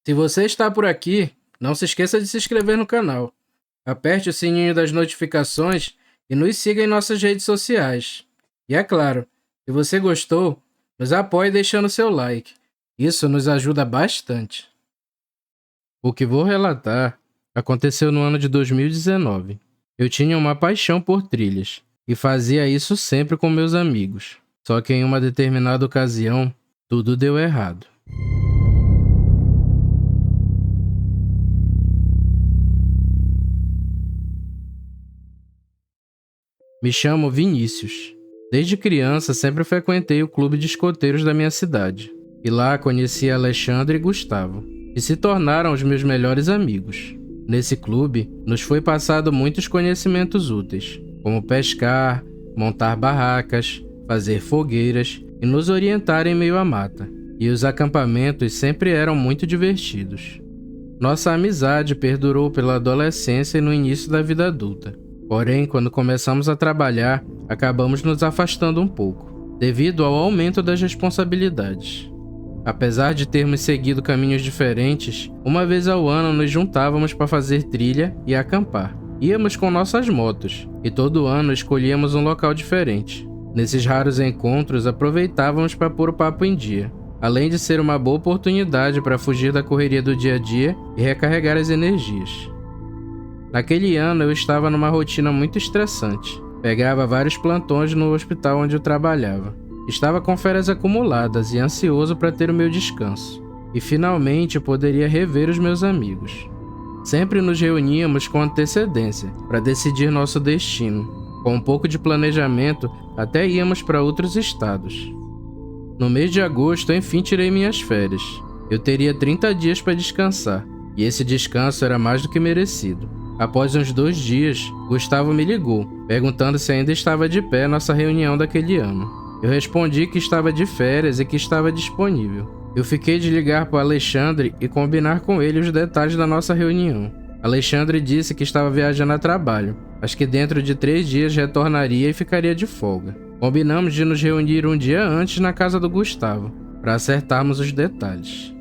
Se você está por aqui, não se esqueça de se inscrever no canal. Aperte o sininho das notificações e nos siga em nossas redes sociais. E é claro, se você gostou, nos apoie deixando seu like. Isso nos ajuda bastante. O que vou relatar aconteceu no ano de 2019. Eu tinha uma paixão por trilhas e fazia isso sempre com meus amigos. Só que em uma determinada ocasião, tudo deu errado. Me chamo Vinícius. Desde criança sempre frequentei o clube de escoteiros da minha cidade. E lá conheci Alexandre e Gustavo, que se tornaram os meus melhores amigos. Nesse clube, nos foi passado muitos conhecimentos úteis, como pescar, montar barracas, fazer fogueiras e nos orientar em meio à mata. E os acampamentos sempre eram muito divertidos. Nossa amizade perdurou pela adolescência e no início da vida adulta. Porém, quando começamos a trabalhar, acabamos nos afastando um pouco, devido ao aumento das responsabilidades. Apesar de termos seguido caminhos diferentes, uma vez ao ano nos juntávamos para fazer trilha e acampar. Íamos com nossas motos, e todo ano escolhíamos um local diferente. Nesses raros encontros, aproveitávamos para pôr o papo em dia, além de ser uma boa oportunidade para fugir da correria do dia a dia e recarregar as energias. Naquele ano eu estava numa rotina muito estressante. Pegava vários plantões no hospital onde eu trabalhava. Estava com férias acumuladas e ansioso para ter o meu descanso. E finalmente poderia rever os meus amigos. Sempre nos reuníamos com antecedência para decidir nosso destino. Com um pouco de planejamento, até íamos para outros estados. No mês de agosto, enfim, tirei minhas férias. Eu teria 30 dias para descansar, e esse descanso era mais do que merecido. Após uns 2 dias, Gustavo me ligou, perguntando se ainda estava de pé nossa reunião daquele ano. Eu respondi que estava de férias e que estava disponível. Eu fiquei de ligar para Alexandre e combinar com ele os detalhes da nossa reunião. Alexandre disse que estava viajando a trabalho, mas que dentro de 3 dias retornaria e ficaria de folga. Combinamos de nos reunir um dia antes na casa do Gustavo, para acertarmos os detalhes.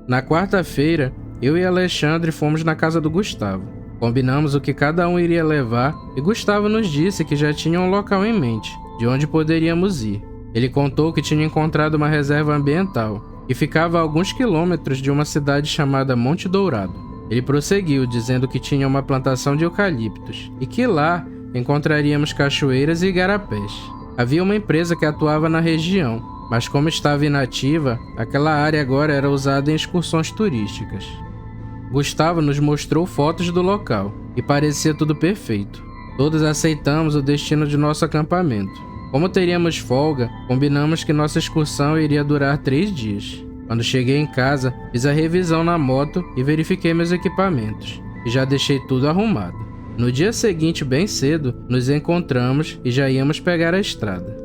Na quarta-feira, eu e Alexandre fomos na casa do Gustavo. Combinamos o que cada um iria levar e Gustavo nos disse que já tinha um local em mente, de onde poderíamos ir. Ele contou que tinha encontrado uma reserva ambiental, que ficava a alguns quilômetros de uma cidade chamada Monte Dourado. Ele prosseguiu, dizendo que tinha uma plantação de eucaliptos e que lá encontraríamos cachoeiras e igarapés. Havia uma empresa que atuava na região, mas como estava inativa, aquela área agora era usada em excursões turísticas. Gustavo nos mostrou fotos do local e parecia tudo perfeito. Todos aceitamos o destino de nosso acampamento. Como teríamos folga, combinamos que nossa excursão iria durar 3 dias. Quando cheguei em casa, fiz a revisão na moto e verifiquei meus equipamentos, e já deixei tudo arrumado. No dia seguinte, bem cedo, nos encontramos e já íamos pegar a estrada.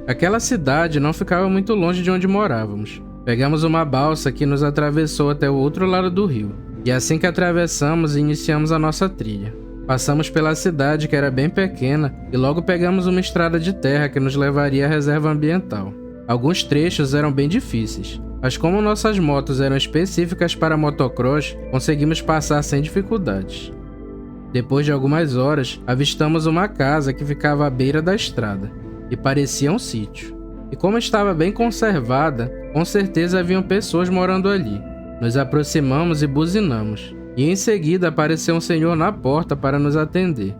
Aquela cidade não ficava muito longe de onde morávamos. Pegamos uma balsa que nos atravessou até o outro lado do rio, e assim que atravessamos, iniciamos a nossa trilha. Passamos pela cidade, que era bem pequena, e logo pegamos uma estrada de terra que nos levaria à reserva ambiental. Alguns trechos eram bem difíceis, mas como nossas motos eram específicas para motocross, conseguimos passar sem dificuldades. Depois de algumas horas, avistamos uma casa que ficava à beira da estrada, e parecia um sítio. E como estava bem conservada, com certeza haviam pessoas morando ali. Nos aproximamos e buzinamos, e em seguida apareceu um senhor na porta para nos atender.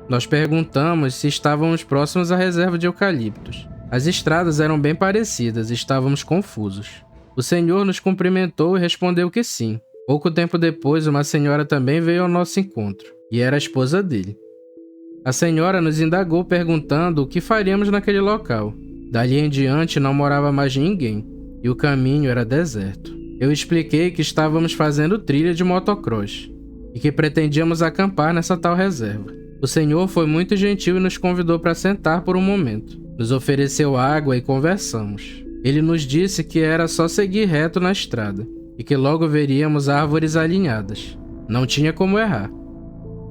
Nós perguntamos se estávamos próximos à reserva de eucaliptos. As estradas eram bem parecidas e estávamos confusos. O senhor nos cumprimentou e respondeu que sim. Pouco tempo depois, uma senhora também veio ao nosso encontro, e era a esposa dele. A senhora nos indagou perguntando o que faríamos naquele local. Dali em diante não morava mais ninguém, e o caminho era deserto. Eu expliquei que estávamos fazendo trilha de motocross, e que pretendíamos acampar nessa tal reserva. O senhor foi muito gentil e nos convidou para sentar por um momento. Nos ofereceu água e conversamos. Ele nos disse que era só seguir reto na estrada, e que logo veríamos árvores alinhadas. Não tinha como errar.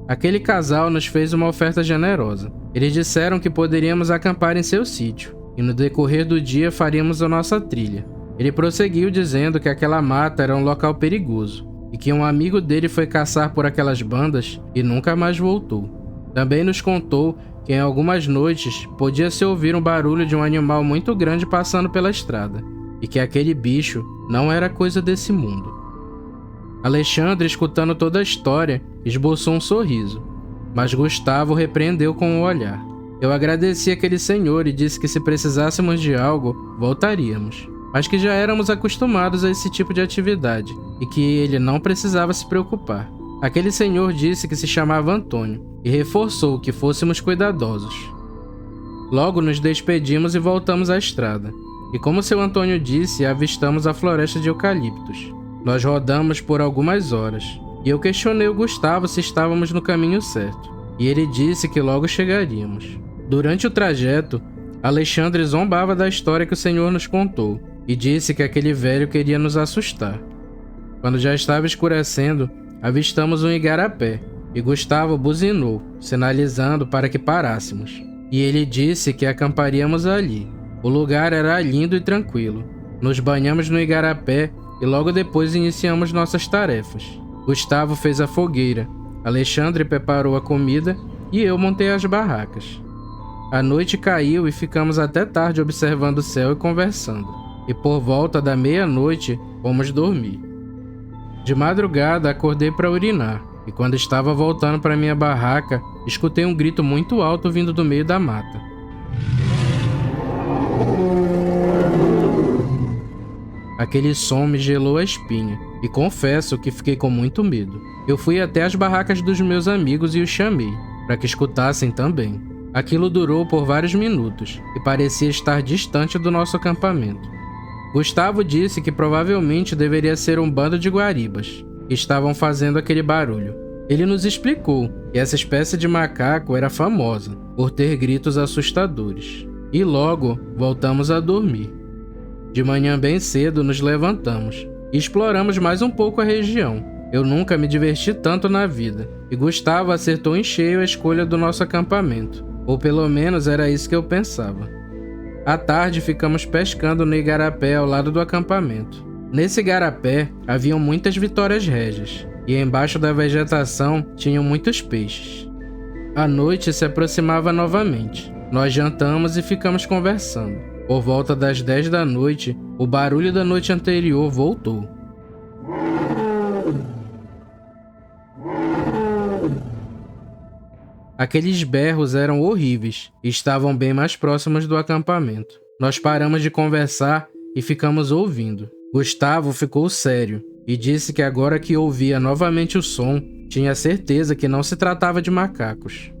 Aquele casal nos fez uma oferta generosa. Eles disseram que poderíamos acampar em seu sítio, e no decorrer do dia faríamos a nossa trilha. Ele prosseguiu dizendo que aquela mata era um local perigoso e que um amigo dele foi caçar por aquelas bandas e nunca mais voltou. Também nos contou que em algumas noites podia-se ouvir um barulho de um animal muito grande passando pela estrada e que aquele bicho não era coisa desse mundo. Alexandre, escutando toda a história, esboçou um sorriso, mas Gustavo repreendeu com o olhar. Eu agradeci aquele senhor e disse que se precisássemos de algo, voltaríamos, mas que já éramos acostumados a esse tipo de atividade e que ele não precisava se preocupar. Aquele senhor disse que se chamava Antônio e reforçou que fôssemos cuidadosos. Logo nos despedimos e voltamos à estrada. E como seu Antônio disse, avistamos a floresta de eucaliptos. Nós rodamos por algumas horas e eu questionei o Gustavo se estávamos no caminho certo. E ele disse que logo chegaríamos. Durante o trajeto, Alexandre zombava da história que o senhor nos contou e disse que aquele velho queria nos assustar. Quando já estava escurecendo, avistamos um igarapé e Gustavo buzinou, sinalizando para que parássemos. E ele disse que acamparíamos ali. O lugar era lindo e tranquilo. Nos banhamos no igarapé e logo depois iniciamos nossas tarefas. Gustavo fez a fogueira, Alexandre preparou a comida e eu montei as barracas. A noite caiu e ficamos até tarde observando o céu e conversando. E por volta da meia-noite, fomos dormir. De madrugada, acordei para urinar. E quando estava voltando para minha barraca, escutei um grito muito alto vindo do meio da mata. Aquele som me gelou a espinha, e confesso que fiquei com muito medo. Eu fui até as barracas dos meus amigos e os chamei, para que escutassem também. Aquilo durou por vários minutos, e parecia estar distante do nosso acampamento. Gustavo disse que provavelmente deveria ser um bando de guaribas, que estavam fazendo aquele barulho. Ele nos explicou que essa espécie de macaco era famosa por ter gritos assustadores. E logo voltamos a dormir. De manhã bem cedo nos levantamos e exploramos mais um pouco a região. Eu nunca me diverti tanto na vida, e Gustavo acertou em cheio a escolha do nosso acampamento, ou pelo menos era isso que eu pensava. À tarde ficamos pescando no igarapé ao lado do acampamento. Nesse igarapé haviam muitas vitórias régias, e embaixo da vegetação tinham muitos peixes. A noite se aproximava novamente. Nós jantamos e ficamos conversando. Por volta das 10 da noite, o barulho da noite anterior voltou. Aqueles berros eram horríveis e estavam bem mais próximos do acampamento. Nós paramos de conversar e ficamos ouvindo. Gustavo ficou sério e disse que agora que ouvia novamente o som, tinha certeza que não se tratava de macacos.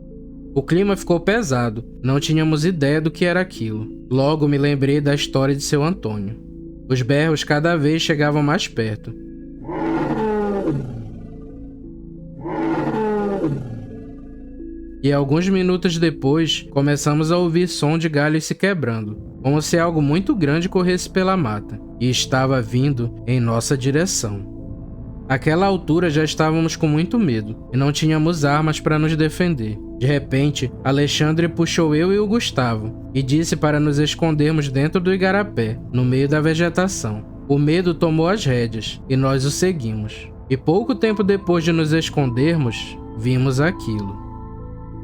O clima ficou pesado, não tínhamos ideia do que era aquilo. Logo me lembrei da história de seu Antônio. Os berros cada vez chegavam mais perto. E alguns minutos depois, começamos a ouvir som de galhos se quebrando, como se algo muito grande corresse pela mata, e estava vindo em nossa direção. Àquela altura já estávamos com muito medo, e não tínhamos armas para nos defender. De repente, Alexandre puxou eu e o Gustavo, e disse para nos escondermos dentro do igarapé, no meio da vegetação. O medo tomou as rédeas, e nós o seguimos. E pouco tempo depois de nos escondermos, vimos aquilo.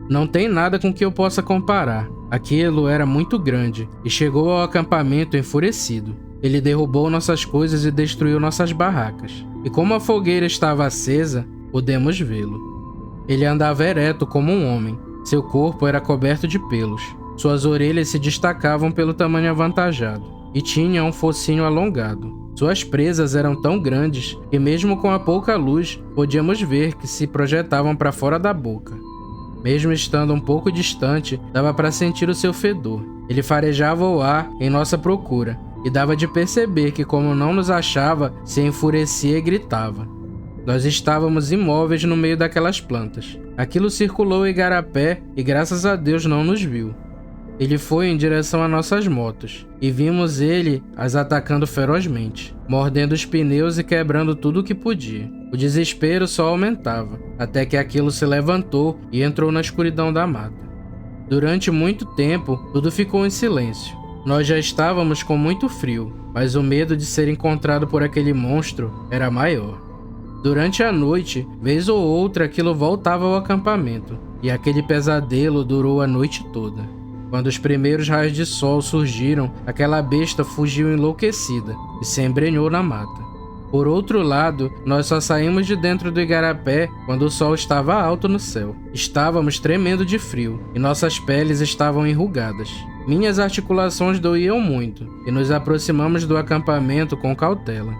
Não tem nada com que eu possa comparar. Aquilo era muito grande e chegou ao acampamento enfurecido. Ele derrubou nossas coisas e destruiu nossas barracas. E como a fogueira estava acesa, pudemos vê-lo. Ele andava ereto como um homem. Seu corpo era coberto de pelos. Suas orelhas se destacavam pelo tamanho avantajado e tinha um focinho alongado. Suas presas eram tão grandes que mesmo com a pouca luz, podíamos ver que se projetavam para fora da boca. Mesmo estando um pouco distante, dava para sentir o seu fedor. Ele farejava o ar em nossa procura, e dava de perceber que, como não nos achava, se enfurecia e gritava. Nós estávamos imóveis no meio daquelas plantas. Aquilo circulou o igarapé e, graças a Deus, não nos viu. Ele foi em direção a nossas motos, e vimos ele as atacando ferozmente, mordendo os pneus e quebrando tudo o que podia. O desespero só aumentava, até que aquilo se levantou e entrou na escuridão da mata. Durante muito tempo, tudo ficou em silêncio. Nós já estávamos com muito frio, mas o medo de ser encontrado por aquele monstro era maior. Durante a noite, vez ou outra aquilo voltava ao acampamento, e aquele pesadelo durou a noite toda. Quando os primeiros raios de sol surgiram, aquela besta fugiu enlouquecida e se embrenhou na mata. Por outro lado, nós só saímos de dentro do igarapé quando o sol estava alto no céu. Estávamos tremendo de frio e nossas peles estavam enrugadas. Minhas articulações doíam muito e nos aproximamos do acampamento com cautela.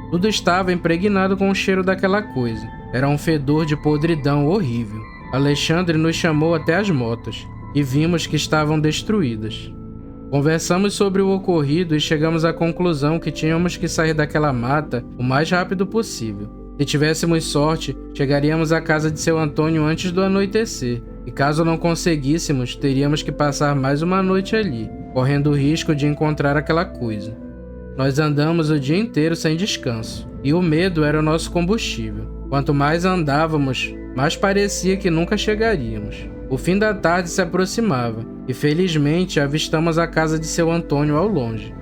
Tudo estava impregnado com o cheiro daquela coisa. Era um fedor de podridão horrível. Alexandre nos chamou até as motos e vimos que estavam destruídas. Conversamos sobre o ocorrido e chegamos à conclusão que tínhamos que sair daquela mata o mais rápido possível. Se tivéssemos sorte, chegaríamos à casa de seu Antônio antes do anoitecer, e caso não conseguíssemos, teríamos que passar mais uma noite ali, correndo o risco de encontrar aquela coisa. Nós andamos o dia inteiro sem descanso, e o medo era o nosso combustível. Quanto mais andávamos, mais parecia que nunca chegaríamos. O fim da tarde se aproximava, e felizmente avistamos a casa de seu Antônio ao longe.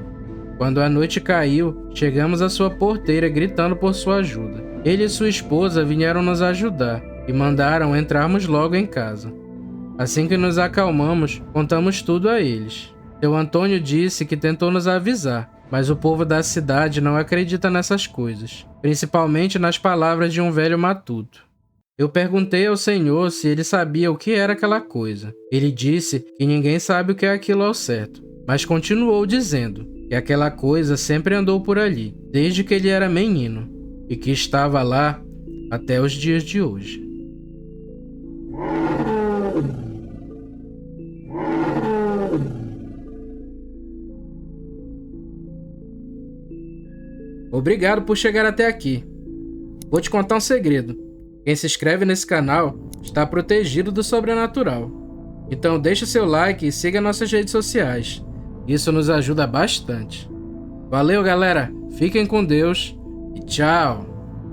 Quando a noite caiu, chegamos à sua porteira gritando por sua ajuda. Ele e sua esposa vieram nos ajudar e mandaram entrarmos logo em casa. Assim que nos acalmamos, contamos tudo a eles. Seu Antônio disse que tentou nos avisar, mas o povo da cidade não acredita nessas coisas, principalmente nas palavras de um velho matuto. Eu perguntei ao senhor se ele sabia o que era aquela coisa. Ele disse que ninguém sabe o que é aquilo ao certo, mas continuou dizendo que aquela coisa sempre andou por ali, desde que ele era menino, e que estava lá até os dias de hoje. Obrigado por chegar até aqui. Vou te contar um segredo. Quem se inscreve nesse canal está protegido do sobrenatural. Então deixa seu like e siga nossas redes sociais. Isso nos ajuda bastante. Valeu, galera. Fiquem com Deus e tchau.